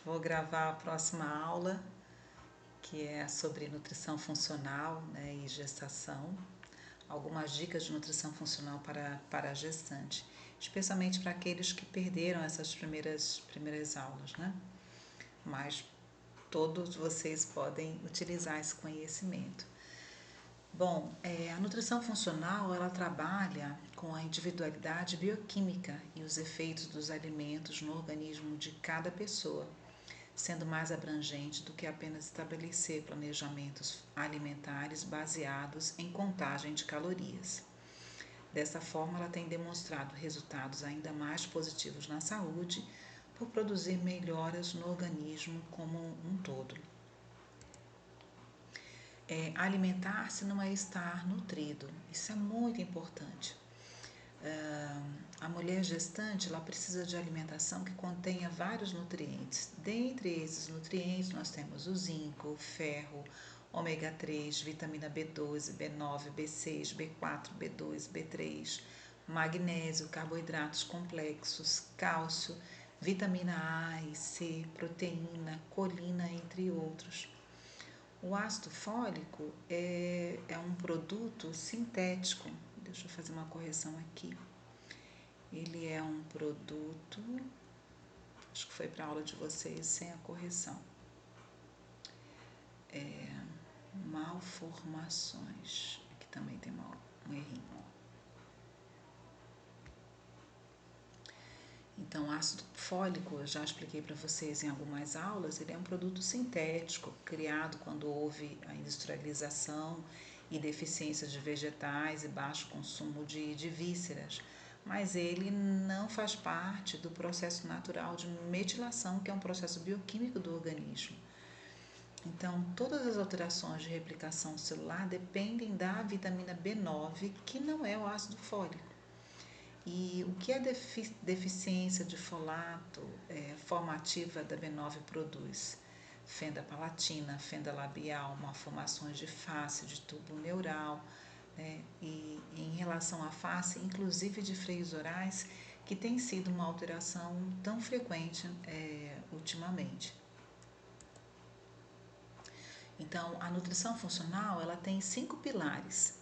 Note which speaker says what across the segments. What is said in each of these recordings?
Speaker 1: vou gravar a próxima aula, que é sobre nutrição funcional, né, e gestação. Algumas dicas de nutrição funcional para a gestante, especialmente para aqueles que perderam essas primeiras aulas, né? Mas todos vocês podem utilizar esse conhecimento. Bom, a nutrição funcional, ela trabalha com a individualidade bioquímica e os efeitos dos alimentos no organismo de cada pessoa, sendo mais abrangente do que apenas estabelecer planejamentos alimentares baseados em contagem de calorias. Dessa forma, ela tem demonstrado resultados ainda mais positivos na saúde por produzir melhoras no organismo como um todo. Alimentar-se não é estar nutrido, isso é muito importante. A mulher gestante, ela precisa de alimentação que contenha vários nutrientes. Dentre esses nutrientes nós temos o zinco, o ferro, ômega 3, vitamina B12, B9, B6, B4, B2, B3, magnésio, carboidratos complexos, cálcio, vitamina A e C, proteína, colina, entre outros. O ácido fólico é um produto sintético. Deixa eu fazer uma correção aqui. Ele é um produto, acho que foi para a aula de vocês sem a correção. Malformações. Aqui também tem um errinho. Então, ácido fólico, eu já expliquei para vocês em algumas aulas, ele é um produto sintético, criado quando houve a industrialização e deficiência de vegetais e baixo consumo de vísceras, mas ele não faz parte do processo natural de metilação, que é um processo bioquímico do organismo. Então, todas as alterações de replicação celular dependem da vitamina B9, que não é o ácido fólico. E o que a deficiência de folato forma ativa da B9 produz? Fenda palatina, fenda labial, malformações de face, de tubo neural, né? E em relação à face, inclusive de freios orais, que tem sido uma alteração tão frequente ultimamente. Então, a nutrição funcional, ela tem 5 pilares,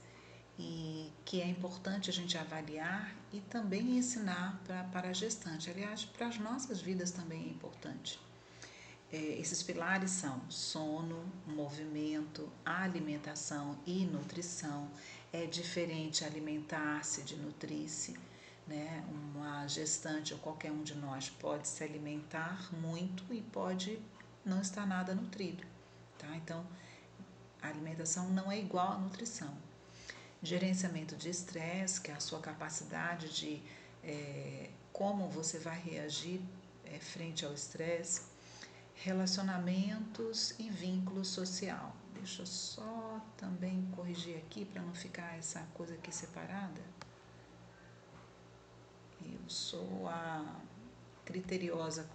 Speaker 1: e que é importante a gente avaliar e também ensinar para a gestante. Aliás, para as nossas vidas também é importante. Esses pilares são sono, movimento, alimentação e nutrição. É diferente alimentar-se de nutrir-se, né? Uma gestante ou qualquer um de nós pode se alimentar muito e pode não estar nada nutrido, tá? Então, a alimentação não é igual à nutrição. Gerenciamento de estresse, que é a sua capacidade de como você vai reagir frente ao estresse. Relacionamentos e vínculo social. Deixa eu só também corrigir aqui para não ficar essa coisa aqui separada. Eu sou a criteriosa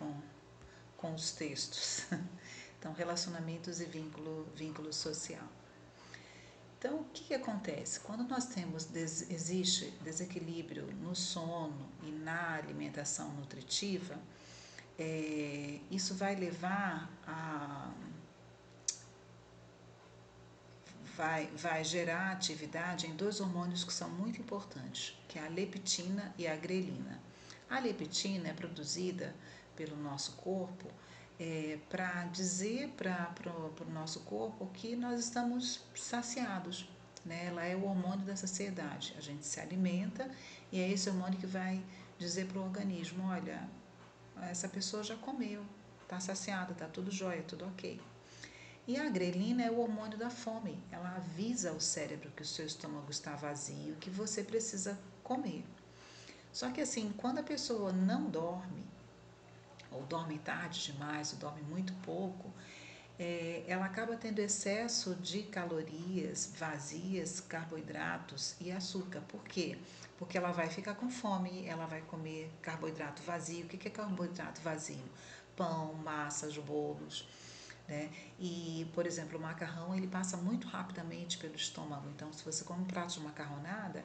Speaker 1: com os textos. Então, relacionamentos e vínculo social. Então, o que acontece? Quando nós existe desequilíbrio no sono e na alimentação nutritiva, isso vai levar vai gerar atividade em 2 hormônios que são muito importantes, que é a leptina e a grelina. A leptina é produzida pelo nosso corpo para dizer para o nosso corpo que nós estamos saciados, né? Ela é o hormônio da saciedade. A gente se alimenta e é esse hormônio que vai dizer para o organismo, olha, essa pessoa já comeu, está saciada, está tudo jóia, tudo ok. E a grelina é o hormônio da fome. Ela avisa ao cérebro que o seu estômago está vazio, que você precisa comer. Só que assim, quando a pessoa não dorme, ou dorme tarde demais, ou dorme muito pouco, ela acaba tendo excesso de calorias vazias, carboidratos e açúcar. Por quê? Porque ela vai ficar com fome, ela vai comer carboidrato vazio. O que é carboidrato vazio? Pão, massas, bolos, né? E, por exemplo, o macarrão, ele passa muito rapidamente pelo estômago. Então, se você come um prato de macarronada,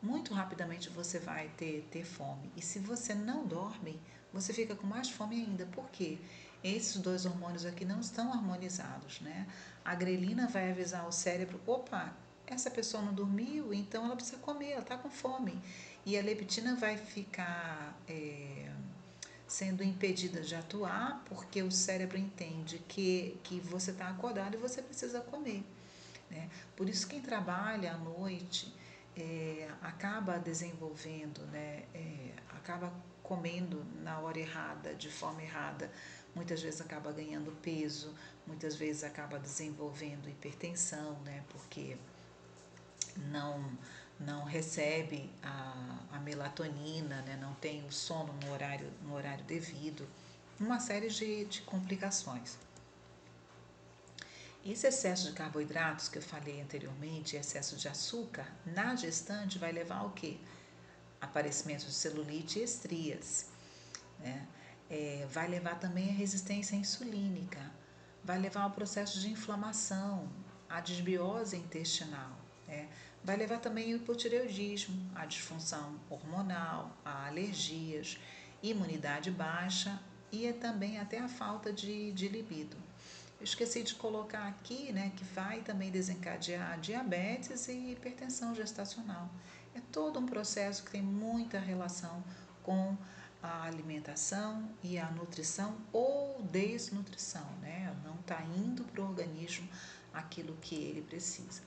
Speaker 1: muito rapidamente você vai ter fome. E se você não dorme, você fica com mais fome ainda. Por quê? Esses dois hormônios aqui não estão harmonizados, né? A grelina vai avisar o cérebro, opa, essa pessoa não dormiu, então ela precisa comer, ela está com fome. E a leptina vai ficar sendo impedida de atuar porque o cérebro entende que você está acordado e você precisa comer, né? Por isso quem trabalha à noite acaba desenvolvendo, né? Acaba comendo na hora errada, de forma errada, muitas vezes acaba ganhando peso, muitas vezes acaba desenvolvendo hipertensão, né? Porque não recebe a melatonina, né? Não tem o sono no horário devido, uma série de complicações. Esse excesso de carboidratos que eu falei anteriormente, excesso de açúcar, na gestante vai levar ao quê? Aparecimento de celulite e estrias, né? Vai levar também a resistência insulínica, vai levar ao processo de inflamação, a desbiose intestinal, né? Vai levar também ao hipotireoidismo, a disfunção hormonal, a alergias, imunidade baixa e também até a falta de libido. Eu esqueci de colocar aqui, né, que vai também desencadear diabetes e hipertensão gestacional. É todo um processo que tem muita relação com a alimentação e a nutrição ou desnutrição, né? Não está indo para o organismo aquilo que ele precisa.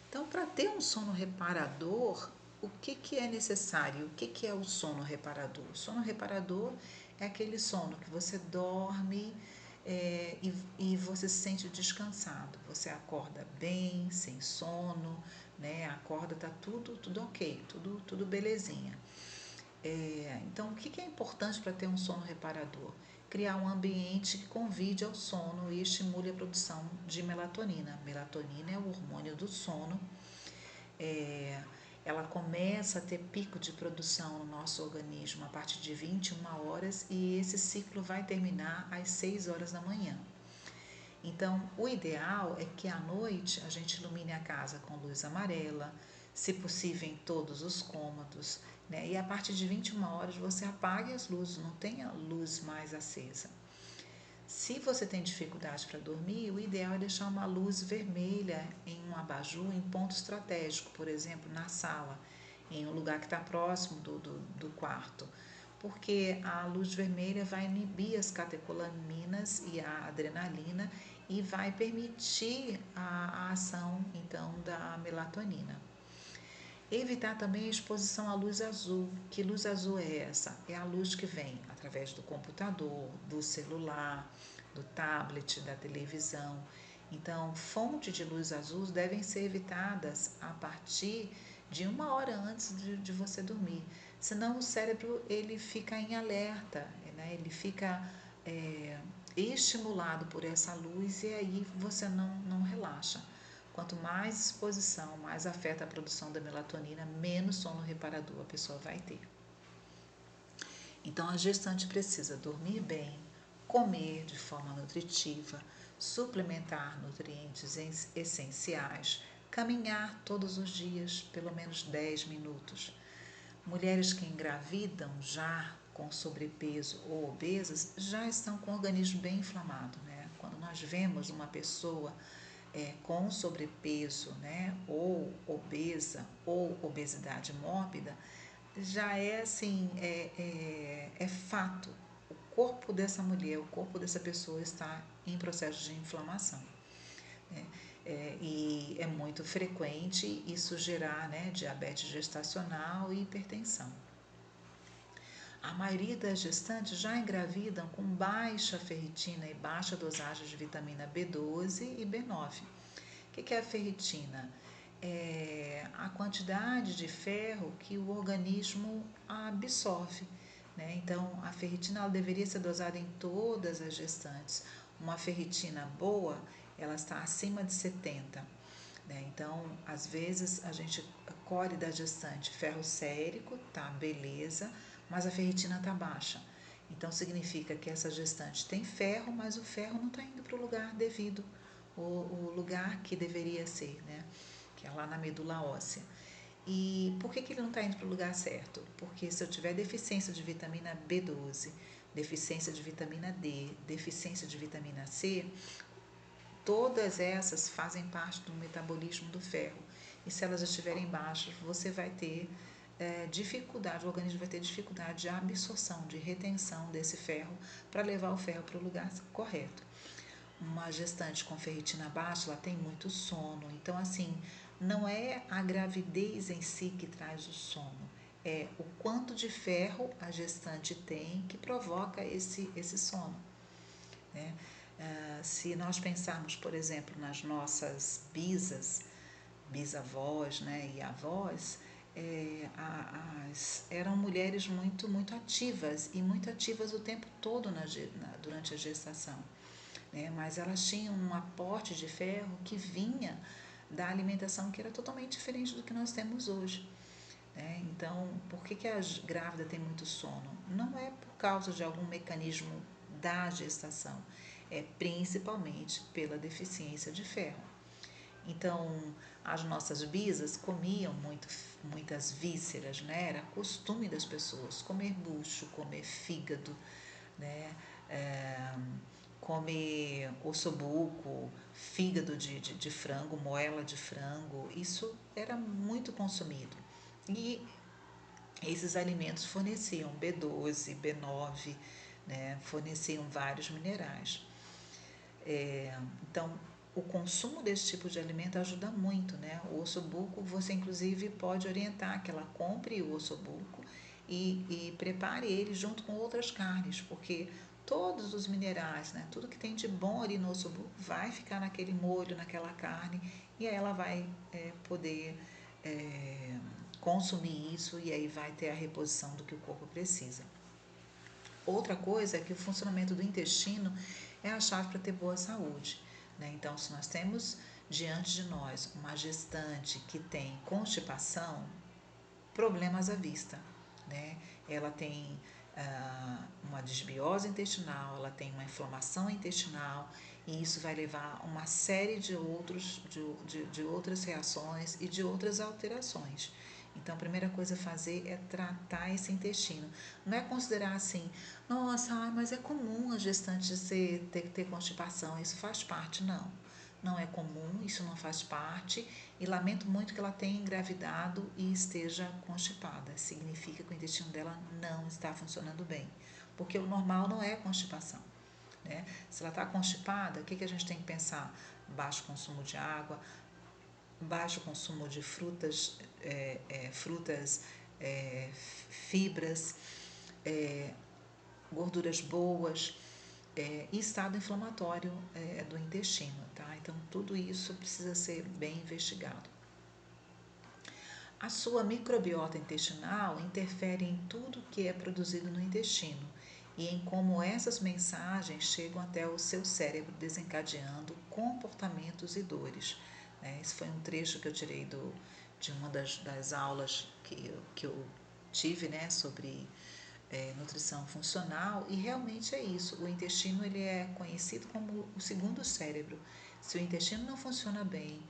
Speaker 1: Então, para ter um sono reparador, o que é necessário? O que é o sono reparador? O sono reparador é aquele sono que você dorme e você se sente descansado. Você acorda bem, sem sono, né? Acorda, tá tudo ok, tudo belezinha. Então, o que é importante para ter um sono reparador? Criar um ambiente que convide ao sono e estimule a produção de melatonina. Melatonina é o hormônio do sono. Ela começa a ter pico de produção no nosso organismo a partir de 21 horas e esse ciclo vai terminar às 6 horas da manhã. Então, o ideal é que à noite a gente ilumine a casa com luz amarela, se possível em todos os cômodos, né? E a partir de 21 horas você apague as luzes, não tenha luz mais acesa. Se você tem dificuldade para dormir, o ideal é deixar uma luz vermelha em um abajur em ponto estratégico, por exemplo, na sala, em um lugar que está próximo do quarto, porque a luz vermelha vai inibir as catecolaminas e a adrenalina e vai permitir a ação, então, da melatonina. Evitar também a exposição à luz azul. Que luz azul é essa? É a luz que vem através do computador, do celular, do tablet, da televisão. Então, fontes de luz azul devem ser evitadas a partir de 1 hora antes de você dormir. Senão o cérebro ele fica em alerta, né? Ele fica estimulado por essa luz e aí você não relaxa. Quanto mais exposição, mais afeta a produção da melatonina, menos sono reparador a pessoa vai ter. Então, a gestante precisa dormir bem, comer de forma nutritiva, suplementar nutrientes essenciais, caminhar todos os dias, pelo menos 10 minutos. Mulheres que engravidam já com sobrepeso ou obesas já estão com o organismo bem inflamado, né? Quando nós vemos uma pessoa com sobrepeso, né, ou obesa ou obesidade mórbida, já é assim, é fato. O corpo dessa mulher, o corpo dessa pessoa está em processo de inflamação, né? E é muito frequente isso gerar, né, diabetes gestacional e hipertensão. A maioria das gestantes já engravidam com baixa ferritina e baixa dosagem de vitamina B12 e B9. O que é a ferritina? É a quantidade de ferro que o organismo absorve, né? Então, a ferritina ela deveria ser dosada em todas as gestantes. Uma ferritina boa, ela está acima de 70, né? Então, às vezes, a gente colhe da gestante ferro sérico, tá, beleza, mas a ferritina está baixa. Então, significa que essa gestante tem ferro, mas o ferro não está indo para o lugar devido, o lugar que deveria ser, né? Que é lá na medula óssea. E por que ele não está indo para o lugar certo? Porque se eu tiver deficiência de vitamina B12, deficiência de vitamina D, deficiência de vitamina C, todas essas fazem parte do metabolismo do ferro. E se elas estiverem baixas, você vai ter dificuldade, o organismo vai ter dificuldade de absorção, de retenção desse ferro para levar o ferro para o lugar correto. Uma gestante com ferritina baixa, ela tem muito sono. Então, assim, não é a gravidez em si que traz o sono, é o quanto de ferro a gestante tem que provoca esse sono, né? Se nós pensarmos, por exemplo, nas nossas bisavós, né, e avós, eram mulheres muito ativas e muito ativas o tempo todo durante a gestação, né? Mas elas tinham um aporte de ferro que vinha da alimentação que era totalmente diferente do que nós temos hoje, né? Então, por que a grávida tem muito sono? Não é por causa de algum mecanismo da gestação, é principalmente pela deficiência de ferro. Então, as nossas bisas comiam muitas vísceras, né? Era costume das pessoas comer bucho, comer fígado, né? Comer ossobuco, fígado de frango, moela de frango, isso era muito consumido. E esses alimentos forneciam B12, B9, né? Forneciam vários minerais. Então, o consumo desse tipo de alimento ajuda muito, né? O ossobuco, você inclusive pode orientar que ela compre o ossobuco e prepare ele junto com outras carnes, porque todos os minerais, né? Tudo que tem de bom ali no ossobuco vai ficar naquele molho, naquela carne, e aí ela vai poder consumir isso e aí vai ter a reposição do que o corpo precisa. Outra coisa é que o funcionamento do intestino é a chave para ter boa saúde, né? Então, se nós temos diante de nós uma gestante que tem constipação, problemas à vista, né? Ela tem uma desbiose intestinal, ela tem uma inflamação intestinal e isso vai levar a uma série de outras reações e de outras alterações. Então, a primeira coisa a fazer é tratar esse intestino. Não é considerar assim, nossa, mas é comum a gestante ter constipação, isso faz parte. Não, não é comum, isso não faz parte e lamento muito que ela tenha engravidado e esteja constipada. Significa que o intestino dela não está funcionando bem, porque o normal não é constipação, né? Se ela está constipada, o que a gente tem que pensar? Baixo consumo de água, baixo consumo de frutas, fibras, gorduras boas, e estado inflamatório do intestino, tá? Então, tudo isso precisa ser bem investigado. A sua microbiota intestinal interfere em tudo que é produzido no intestino e em como essas mensagens chegam até o seu cérebro, desencadeando comportamentos e dores, né? Esse foi um trecho que eu tirei de uma das aulas que eu tive, né, sobre nutrição funcional, e realmente é isso. O intestino ele é conhecido como o segundo cérebro. Se o intestino não funciona bem,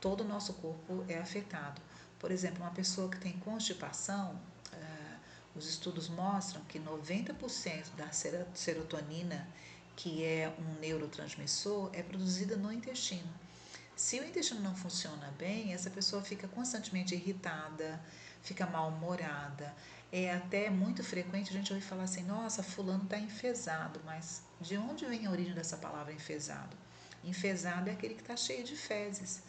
Speaker 1: todo o nosso corpo é afetado. Por exemplo, uma pessoa que tem constipação, os estudos mostram que 90% da serotonina, que é um neurotransmissor, é produzida no intestino. Se o intestino não funciona bem, essa pessoa fica constantemente irritada, fica mal-humorada. É até muito frequente a gente ouvir falar assim, nossa, fulano está enfesado, mas de onde vem a origem dessa palavra enfesado? Enfesado é aquele que está cheio de fezes,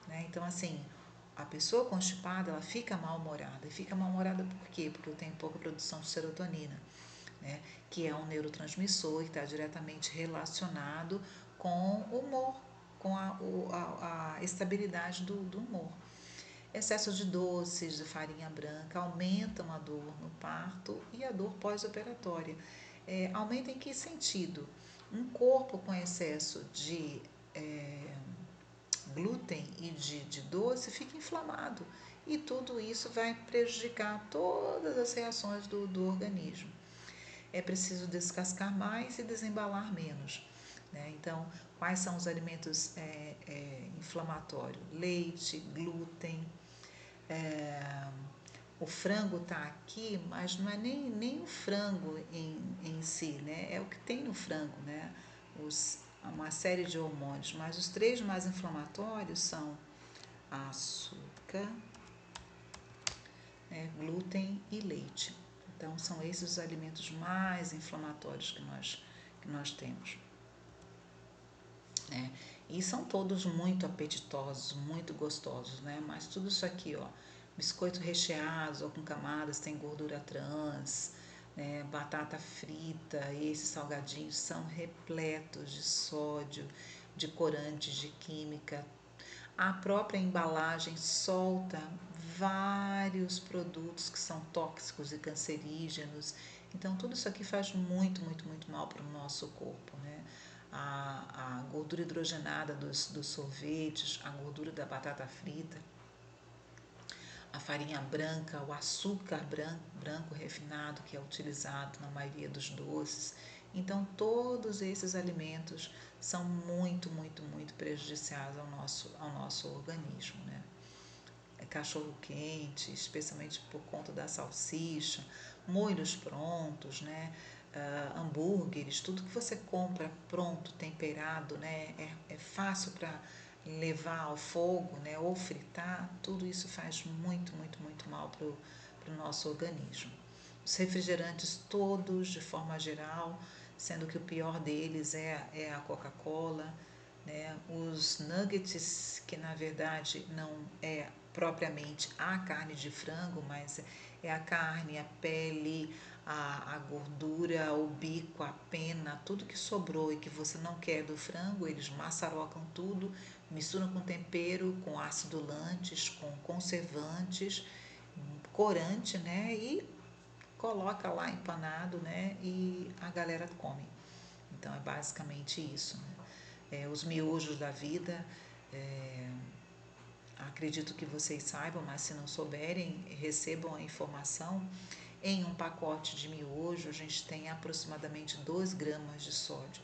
Speaker 1: né? Então, assim, a pessoa constipada, ela fica mal-humorada. E fica mal-humorada por quê? Porque eu tenho pouca produção de serotonina, né? Que é um neurotransmissor que está diretamente relacionado com o humor, com a estabilidade do humor. Excesso de doces, de farinha branca, aumentam a dor no parto e a dor pós-operatória. Aumenta em que sentido? Um corpo com excesso de glúten e de doce fica inflamado. E tudo isso vai prejudicar todas as reações do organismo. É preciso descascar mais e desembalar menos, né? Então, quais são os alimentos inflamatórios? Leite, glúten, o frango está aqui, mas não é nem o frango em si, né? É o que tem no frango, né? Uma série de hormônios, mas os três mais inflamatórios são açúcar, né, glúten e leite. Então, são esses os alimentos mais inflamatórios que nós temos, né? E são todos muito apetitosos, muito gostosos, né? Mas tudo isso aqui, ó, biscoito recheados ou com camadas, tem gordura trans, né? Batata frita, esses salgadinhos são repletos de sódio, de corantes, de química. A própria embalagem solta vários produtos que são tóxicos e cancerígenos. Então, tudo isso aqui faz muito mal para o nosso corpo, né? A gordura hidrogenada dos sorvetes, a gordura da batata frita, a farinha branca, o açúcar branco refinado que é utilizado na maioria dos doces. Então, todos esses alimentos são muito prejudiciais ao nosso organismo, né? Cachorro quente, especialmente por conta da salsicha, molhos prontos, né? Hambúrgueres, tudo que você compra pronto, temperado, né? É fácil para levar ao fogo, né? Ou fritar, tudo isso faz muito mal para o nosso organismo. Os refrigerantes todos, de forma geral, sendo que o pior deles é a Coca-Cola, né? Os nuggets, que na verdade não é propriamente a carne de frango, mas é a carne, a pele, a gordura, o bico, a pena, tudo que sobrou e que você não quer do frango, eles maçarocam tudo, misturam com tempero, com acidulantes, com conservantes, corante, né? E coloca lá empanado, né? E a galera come. Então é basicamente isso, né? Os miojos da vida, é, acredito que vocês saibam, mas se não souberem, recebam a informação. Em um pacote de miojo, a gente tem aproximadamente 2 gramas de sódio.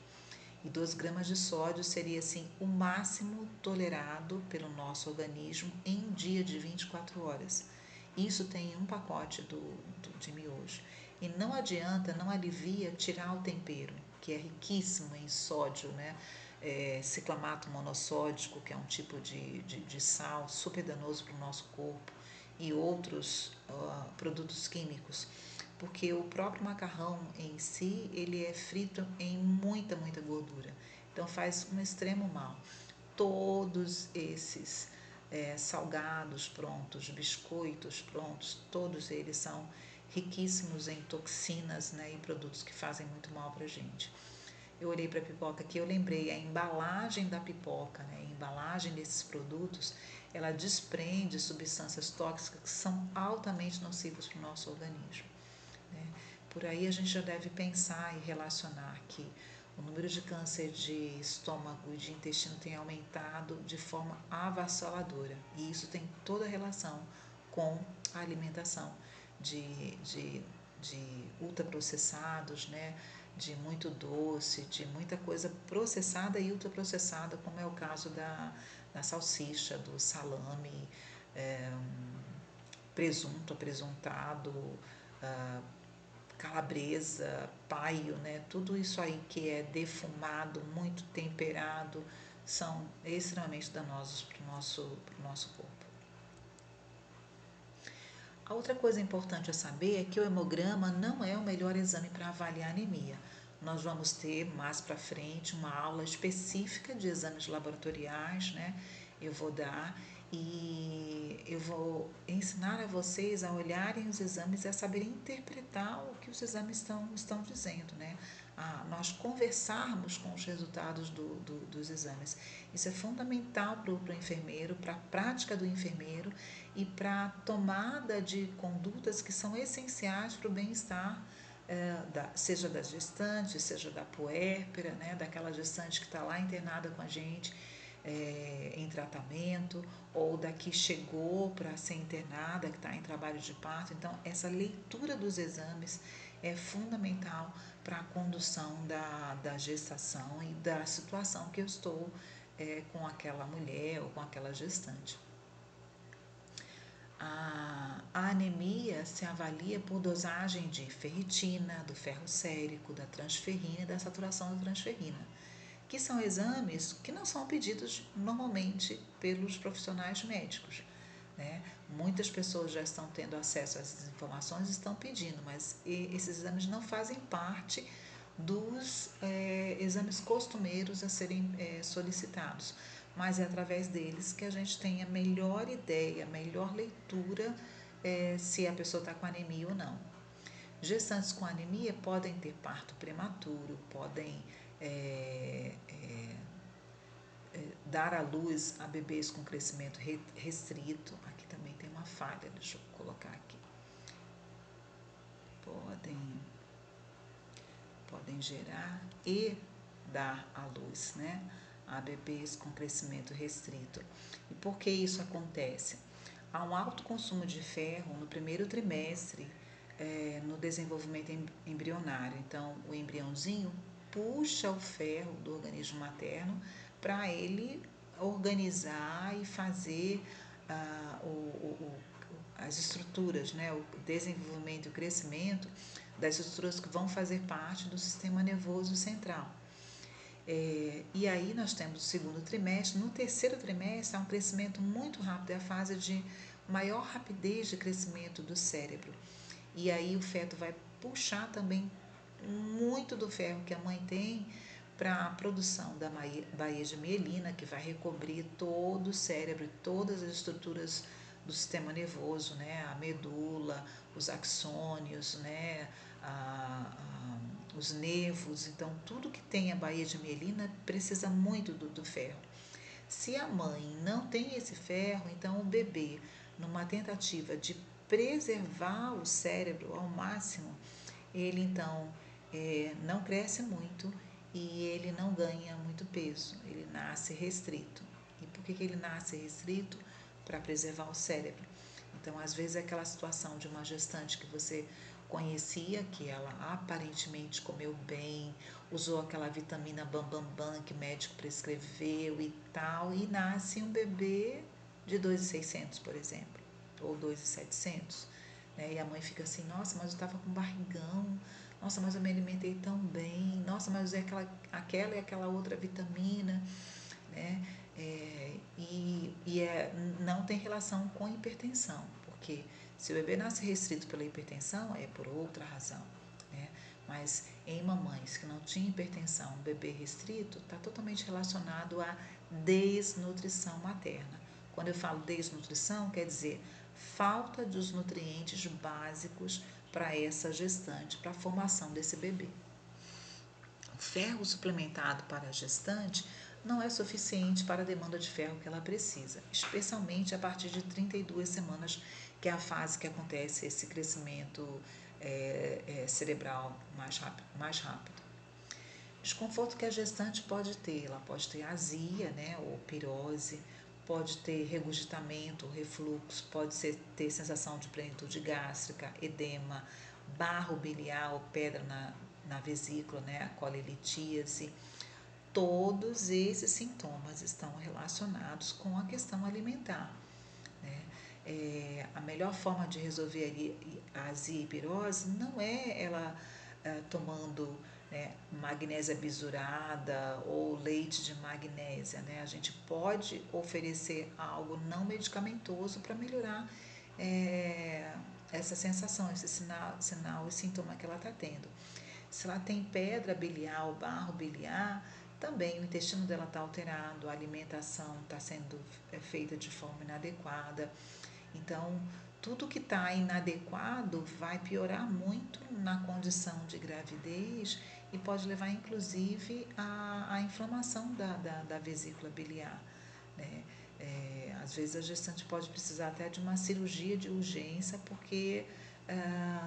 Speaker 1: E 2 gramas de sódio seria assim o máximo tolerado pelo nosso organismo em um dia de 24 horas. Isso tem em um pacote de miojo. E não adianta, não alivia tirar o tempero, que é riquíssimo em sódio, né? Ciclamato monossódico, que é um tipo de sal super danoso para o nosso corpo, e outros produtos químicos, porque o próprio macarrão em si, ele é frito em muita gordura, então faz um extremo mal. Todos esses salgados prontos, biscoitos prontos, todos eles são riquíssimos em toxinas, né, e produtos que fazem muito mal para a gente. Eu olhei para a pipoca aqui, eu lembrei a embalagem da pipoca, né? A embalagem desses produtos, ela desprende substâncias tóxicas que são altamente nocivas para o nosso organismo, né? Por aí a gente já deve pensar e relacionar que o número de câncer de estômago e de intestino tem aumentado de forma avassaladora, e isso tem toda a relação com a alimentação de ultraprocessados, né? De muito doce, de muita coisa processada e ultraprocessada, como é o caso da salsicha, do salame, é, presunto, apresuntado, calabresa, paio, né? Tudo isso aí que é defumado, muito temperado, são extremamente danosos para o nosso corpo. A outra coisa importante a saber é que o hemograma não é o melhor exame para avaliar anemia. Nós vamos ter mais para frente uma aula específica de exames laboratoriais, né? Eu vou dar e eu vou ensinar a vocês a olharem os exames e a saberem interpretar o que os exames estão dizendo, né? Nós conversarmos com os resultados dos exames. Isso é fundamental para o enfermeiro, para a prática do enfermeiro e para a tomada de condutas que são essenciais para o bem-estar, seja das gestantes, seja da puérpera, né, daquela gestante que está lá internada com a gente em tratamento, ou da que chegou para ser internada, que está em trabalho de parto. Então, essa leitura dos exames é fundamental para a condução da gestação e da situação que eu estou com aquela mulher ou com aquela gestante. A anemia se avalia por dosagem de ferritina, do ferro sérico, da transferrina e da saturação da transferrina, que são exames que não são pedidos normalmente pelos profissionais médicos, né? Muitas pessoas já estão tendo acesso a essas informações e estão pedindo, mas esses exames não fazem parte dos exames costumeiros a serem solicitados, mas é através deles que a gente tem a melhor ideia, a melhor leitura se a pessoa está com anemia ou não. Gestantes com anemia podem ter parto prematuro, podem dar à luz a bebês com crescimento restrito. Aqui também tem uma falha, deixa eu colocar aqui. Podem gerar e dar à luz, né, a bebês com crescimento restrito. E por que isso acontece? Há um alto consumo de ferro no primeiro trimestre no desenvolvimento embrionário. Então, o embriãozinho puxa o ferro do organismo materno para ele organizar e fazer as estruturas, né, o desenvolvimento e o crescimento das estruturas que vão fazer parte do sistema nervoso central. E aí nós temos o segundo trimestre. No terceiro trimestre há um crescimento muito rápido, é a fase de maior rapidez de crescimento do cérebro. E aí o feto vai puxar também muito do ferro que a mãe tem para a produção da baía de mielina, que vai recobrir todo o cérebro, todas as estruturas do sistema nervoso, né? A medula, os axônios, né? Os nervos. Então, tudo que tem a baía de mielina precisa muito do ferro. Se a mãe não tem esse ferro, então o bebê, numa tentativa de preservar o cérebro ao máximo, ele então não cresce muito e ele não ganha muito peso, ele nasce restrito. E por que ele nasce restrito? Para preservar o cérebro. Então, às vezes, é aquela situação de uma gestante que você conhecia, que ela aparentemente comeu bem, usou aquela vitamina Bambambam que o médico prescreveu e tal, e nasce um bebê de 2.600, por exemplo, ou 2.700, né? E a mãe fica assim, nossa, mas eu estava com barrigão, nossa, mas eu me alimentei tão bem, nossa, mas eu usei aquela e aquela outra vitamina, né? Não tem relação com hipertensão, porque se o bebê nasce restrito pela hipertensão, é por outra razão, né? Mas em mamães que não tinham hipertensão, um bebê restrito está totalmente relacionado à desnutrição materna. Quando eu falo desnutrição, quer dizer falta dos nutrientes básicos para essa gestante, para a formação desse bebê. O ferro suplementado para a gestante não é suficiente para a demanda de ferro que ela precisa, especialmente a partir de 32 semanas, que é a fase que acontece esse crescimento cerebral mais rápido. Desconforto que a gestante pode ter, ela pode ter azia, né, ou pirose, pode ter regurgitamento, refluxo, pode ter sensação de plenitude gástrica, edema, barro biliar ou pedra na vesícula, né, a colelitíase. Todos esses sintomas estão relacionados com a questão alimentar, né? A melhor forma de resolver a azia e pirose não é ela tomando, né, magnésia bisurada ou leite de magnésia, né? A gente pode oferecer algo não medicamentoso para melhorar essa sensação, esse sinal e sintoma que ela está tendo. Se ela tem pedra biliar ou barro biliar, também o intestino dela está alterado, a alimentação está sendo feita de forma inadequada. Então, tudo que está inadequado vai piorar muito na condição de gravidez e pode levar, inclusive, à inflamação da vesícula biliar, né? Às vezes a gestante pode precisar até de uma cirurgia de urgência porque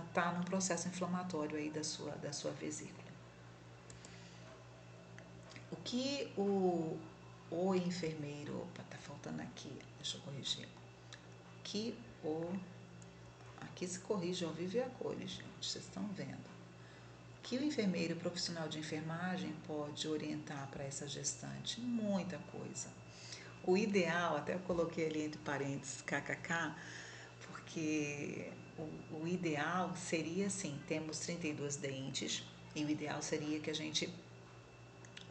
Speaker 1: está num processo inflamatório aí da sua vesícula. O que o enfermeiro, opa, tá faltando aqui, deixa eu corrigir. Aqui se corrige ao vivo e a cores, gente, vocês estão vendo. O que o enfermeiro profissional de enfermagem pode orientar para essa gestante? Muita coisa. O ideal, até eu coloquei ali entre parênteses, kkk, que o ideal seria assim, temos 32 dentes, e o ideal seria que a gente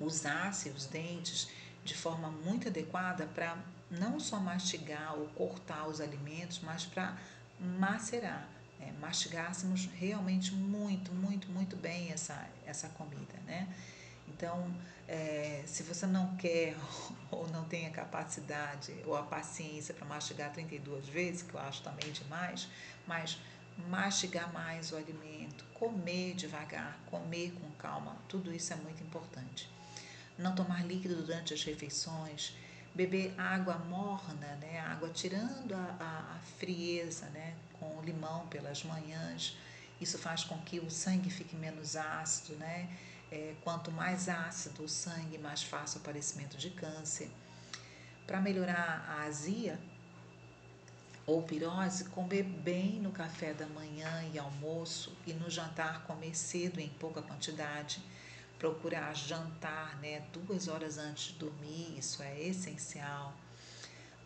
Speaker 1: usasse os dentes de forma muito adequada para não só mastigar ou cortar os alimentos, mas para macerar, né? Mastigássemos realmente muito bem essa comida, né? Então, se você não quer ou não tem a capacidade ou a paciência para mastigar 32 vezes, que eu acho também demais, mas mastigar mais o alimento, comer devagar, comer com calma, tudo isso é muito importante. Não tomar líquido durante as refeições, beber água morna, né? Água tirando a frieza, né? Com limão pelas manhãs. Isso faz com que o sangue fique menos ácido, né? Quanto mais ácido o sangue, mais fácil o aparecimento de câncer. Para melhorar a azia ou pirose, comer bem no café da manhã e almoço, e no jantar comer cedo em pouca quantidade. Procurar jantar, né, 2 horas antes de dormir, isso é essencial.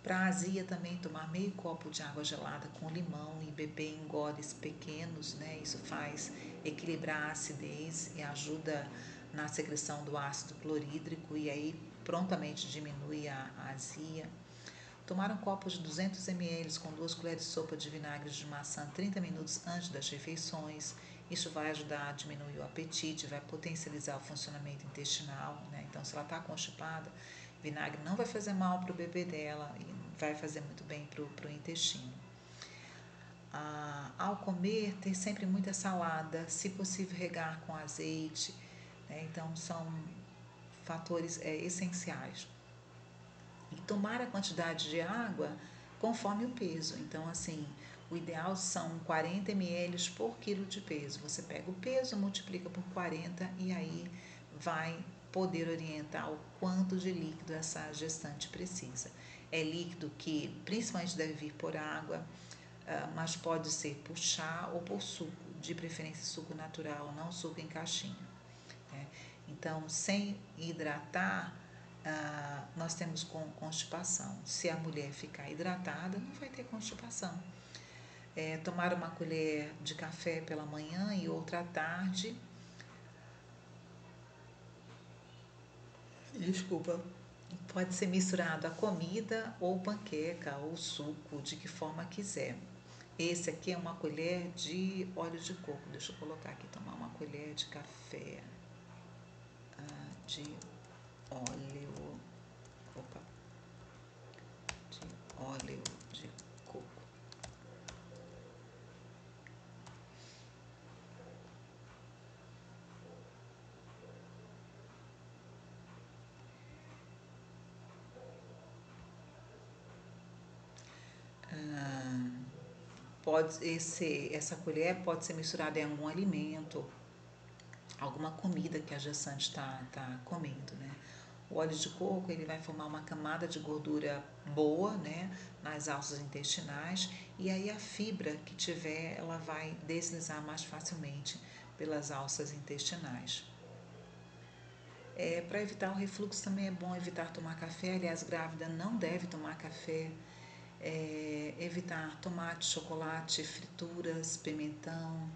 Speaker 1: Para a azia também, tomar meio copo de água gelada com limão e beber em goles pequenos, né? Isso faz equilibrar a acidez e ajuda na secreção do ácido clorídrico, e aí prontamente diminui a azia. Tomar um copo de 200 ml com 2 colheres de sopa de vinagre de maçã 30 minutos antes das refeições. Isso vai ajudar a diminuir o apetite, vai potencializar o funcionamento intestinal, né? Então, se ela está constipada, vinagre não vai fazer mal para o bebê dela e vai fazer muito bem para o intestino. Ao comer, ter sempre muita salada, se possível regar com azeite, né? Então, são fatores essenciais. E tomar a quantidade de água conforme o peso. Então, assim, o ideal são 40 ml por quilo de peso. Você pega o peso, multiplica por 40 e aí vai poder orientar o quanto de líquido essa gestante precisa. É líquido que principalmente deve vir por água, mas pode ser por chá ou por suco, de preferência suco natural, não suco em caixinha, né? Então, sem hidratar, nós temos constipação. Se a mulher ficar hidratada, não vai ter constipação. Tomar uma colher de café pela manhã e outra à tarde. Desculpa. Pode ser misturado a comida ou panqueca ou suco, de que forma quiser. Esse aqui é uma colher de óleo de coco. Deixa eu colocar aqui, tomar uma colher de café de óleo. Opa, de óleo de coco. Essa colher pode ser misturada em algum alimento, alguma comida que a gestante está comendo, né? O óleo de coco ele vai formar uma camada de gordura boa, né, nas alças intestinais, e aí a fibra que tiver ela vai deslizar mais facilmente pelas alças intestinais. Para evitar o refluxo também é bom evitar tomar café. Aliás, grávida não deve tomar café. Evitar tomate, chocolate, frituras, pimentão,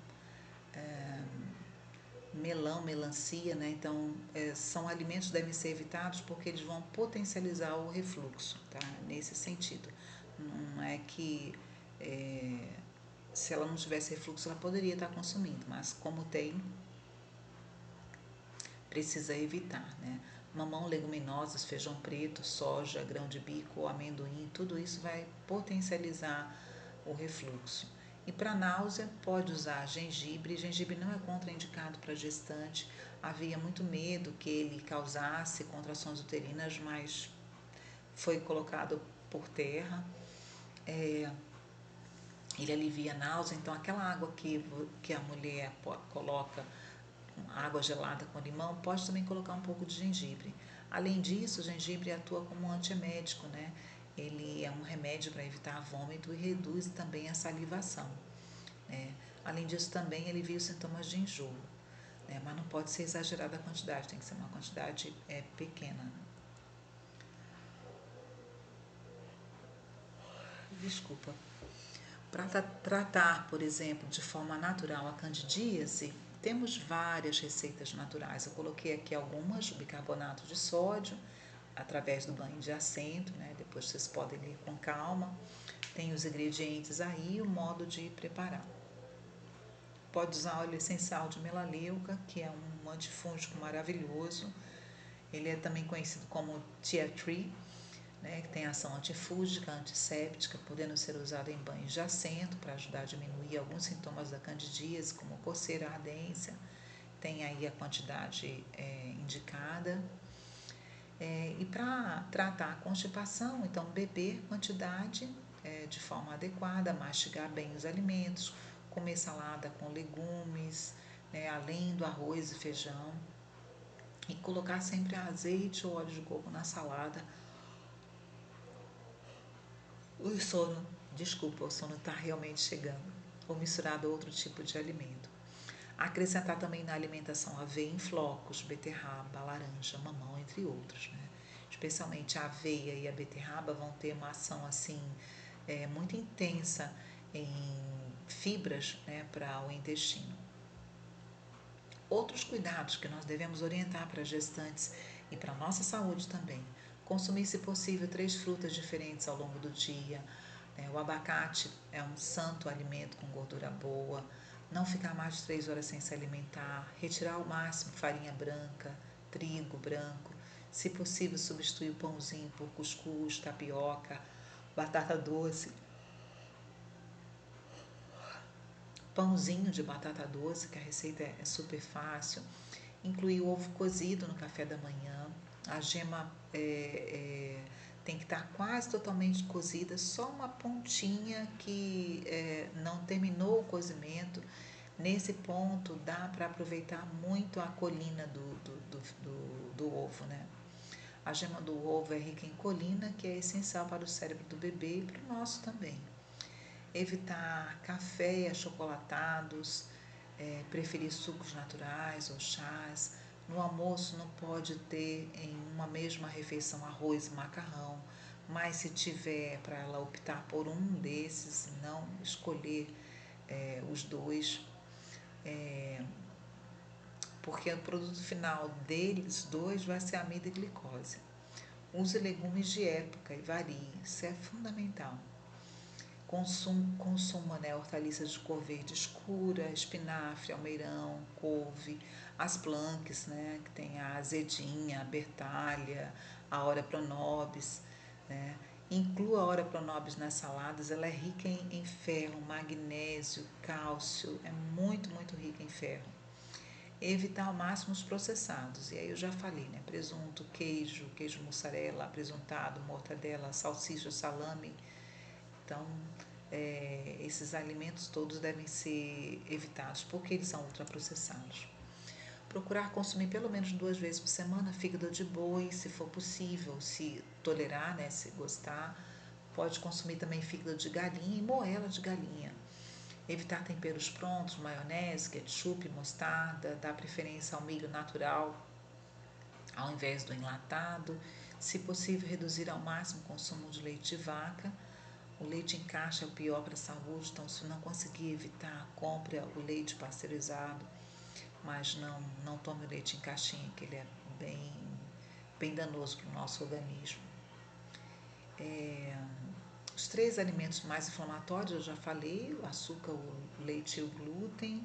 Speaker 1: melão, melancia, né? Então, são alimentos que devem ser evitados porque eles vão potencializar o refluxo, tá? Nesse sentido. Não é que se ela não tivesse refluxo, ela poderia estar consumindo, mas como tem, precisa evitar, né? Mamão, leguminosas, feijão preto, soja, grão de bico, amendoim, tudo isso vai potencializar o refluxo. E para náusea, pode usar gengibre. Gengibre não é contraindicado para gestante. Havia muito medo que ele causasse contrações uterinas, mas foi colocado por terra. Ele alivia a náusea, então aquela água que a mulher coloca, água gelada com limão, pode também colocar um pouco de gengibre. Além disso, o gengibre atua como um antiemético, né? Ele é um remédio para evitar vômito e reduz também a salivação, né? Além disso, também alivia os sintomas de enjoo, né? Mas não pode ser exagerada a quantidade, tem que ser uma quantidade pequena. Desculpa. Para tratar, por exemplo, de forma natural a candidíase, temos várias receitas naturais. Eu coloquei aqui algumas, o bicarbonato de sódio, através do banho de assento, né? Depois vocês podem ler com calma. Tem os ingredientes aí e o modo de preparar. Pode usar óleo essencial de melaleuca, que é um antifúngico maravilhoso. Ele é também conhecido como tea tree, né, que tem ação antifúngica, antisséptica, podendo ser usado em banhos de assento para ajudar a diminuir alguns sintomas da candidíase, como coceira, ardência. Tem aí a quantidade indicada. E para tratar a constipação, então beber quantidade de forma adequada, mastigar bem os alimentos, comer salada com legumes, né, além do arroz e feijão, e colocar sempre azeite ou óleo de coco na salada. O sono está realmente chegando, ou misturado a outro tipo de alimento. Acrescentar também na alimentação aveia em flocos, beterraba, laranja, mamão, entre outros, né? Especialmente a aveia e a beterraba vão ter uma ação assim muito intensa em fibras, né, para o intestino. Outros cuidados que nós devemos orientar para gestantes e para a nossa saúde também. Consumir, se possível, 3 frutas diferentes ao longo do dia. O abacate é um santo alimento com gordura boa. Não ficar mais de 3 horas sem se alimentar. Retirar ao máximo farinha branca, trigo branco. Se possível, substituir o pãozinho por cuscuz, tapioca, batata doce. Pãozinho de batata doce, que a receita é super fácil. Incluir o ovo cozido no café da manhã. A gema tem que estar quase totalmente cozida, só uma pontinha que não terminou o cozimento. Nesse ponto dá para aproveitar muito a colina do ovo, né? A gema do ovo é rica em colina, que é essencial para o cérebro do bebê e para o nosso também. Evitar café achocolatados, preferir sucos naturais ou chás. No almoço não pode ter em uma mesma refeição arroz e macarrão, mas se tiver para ela optar por um desses, não escolher os dois, porque o produto final deles dois vai ser amido e glicose. Use legumes de época e varie, isso é fundamental. Consuma, né, hortaliças de cor verde escura, espinafre, almeirão, couve, as planques, né, que tem a azedinha, a bertalha, a ora pronobis, né. Inclua a ora pronobis nas saladas, ela é rica em ferro, magnésio, cálcio, é muito, muito rica em ferro. Evitar ao máximo os processados, e aí eu já falei, né, presunto, queijo mussarela, presuntado, mortadela, salsicha, salame. Então, esses alimentos todos devem ser evitados porque eles são ultraprocessados. Procurar consumir pelo menos 2 vezes por semana fígado de boi, se for possível, se tolerar, né, se gostar. Pode consumir também fígado de galinha e moela de galinha. Evitar temperos prontos, maionese, ketchup, mostarda, dar preferência ao milho natural ao invés do enlatado. Se possível, reduzir ao máximo o consumo de leite de vaca. O leite em caixa é o pior para a saúde, então se não conseguir evitar, compre o leite pasteurizado, mas não tome o leite em caixinha, que ele é bem danoso para o nosso organismo. Os 3 alimentos mais inflamatórios, eu já falei, o açúcar, o leite e o glúten.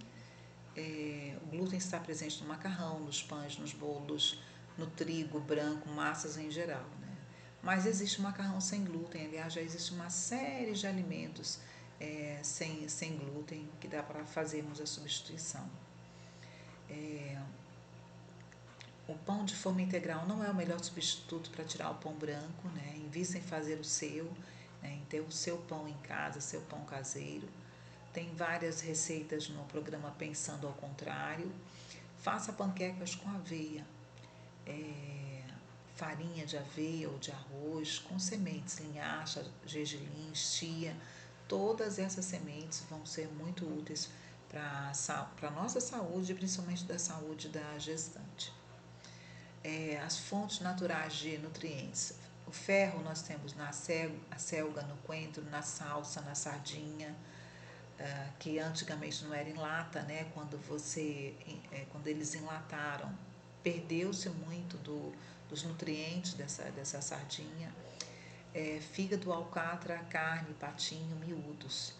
Speaker 1: O glúten está presente no macarrão, nos pães, nos bolos, no trigo branco, massas em geral, né? Mas existe o macarrão sem glúten, aliás, já existe uma série de alimentos sem glúten que dá para fazermos a substituição. O pão de forma integral não é o melhor substituto para tirar o pão branco, né? Invista em fazer o seu, né? Em ter o seu pão em casa, seu pão caseiro. Tem várias receitas no programa Pensando ao Contrário. Faça panquecas com aveia, farinha de aveia ou de arroz, com sementes, linhaça, gergelim, chia. Todas essas sementes vão ser muito úteis para a nossa saúde e principalmente da saúde da gestante. As fontes naturais de nutrientes. O ferro nós temos na selga, no coentro, na salsa, na sardinha, que antigamente não era em lata, né? Quando eles enlataram, perdeu-se muito dos nutrientes dessa sardinha. Fígado, alcatra, carne, patinho, miúdos.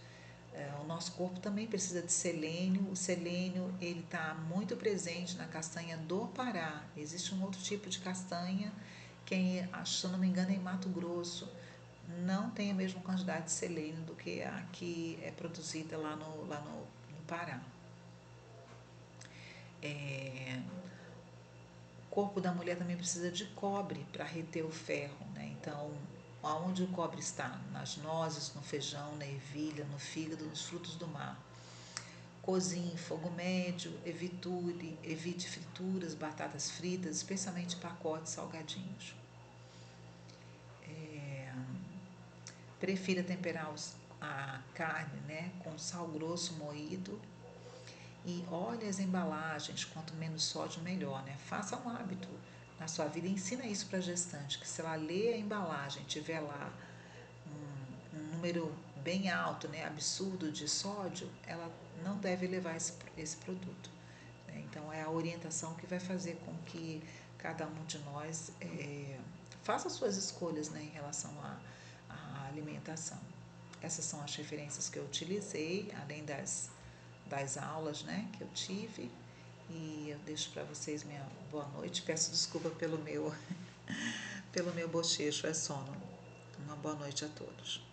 Speaker 1: O nosso corpo também precisa de selênio. O selênio ele está muito presente na castanha do Pará. Existe um outro tipo de castanha que, se eu não me engano, é em Mato Grosso. Não tem a mesma quantidade de selênio do que a que é produzida lá no Pará. O corpo da mulher também precisa de cobre para reter o ferro, né? Então, aonde o cobre está? Nas nozes, no feijão, na ervilha, no fígado, nos frutos do mar. Cozinhe em fogo médio, evite frituras, batatas fritas, especialmente pacotes salgadinhos. Prefira temperar a carne, né, com sal grosso moído e olhe as embalagens, quanto menos sódio melhor, né? Faça um hábito na sua vida, ensina isso para a gestante, que se ela ler a embalagem, tiver lá um número bem alto, né, absurdo de sódio, ela não deve levar esse produto, né? Então é a orientação que vai fazer com que cada um de nós faça suas escolhas, né, em relação à alimentação. Essas são as referências que eu utilizei, além das aulas, né, que eu tive. E eu deixo para vocês minha boa noite. Peço desculpa pelo meu bochecho, é sono. Uma boa noite a todos.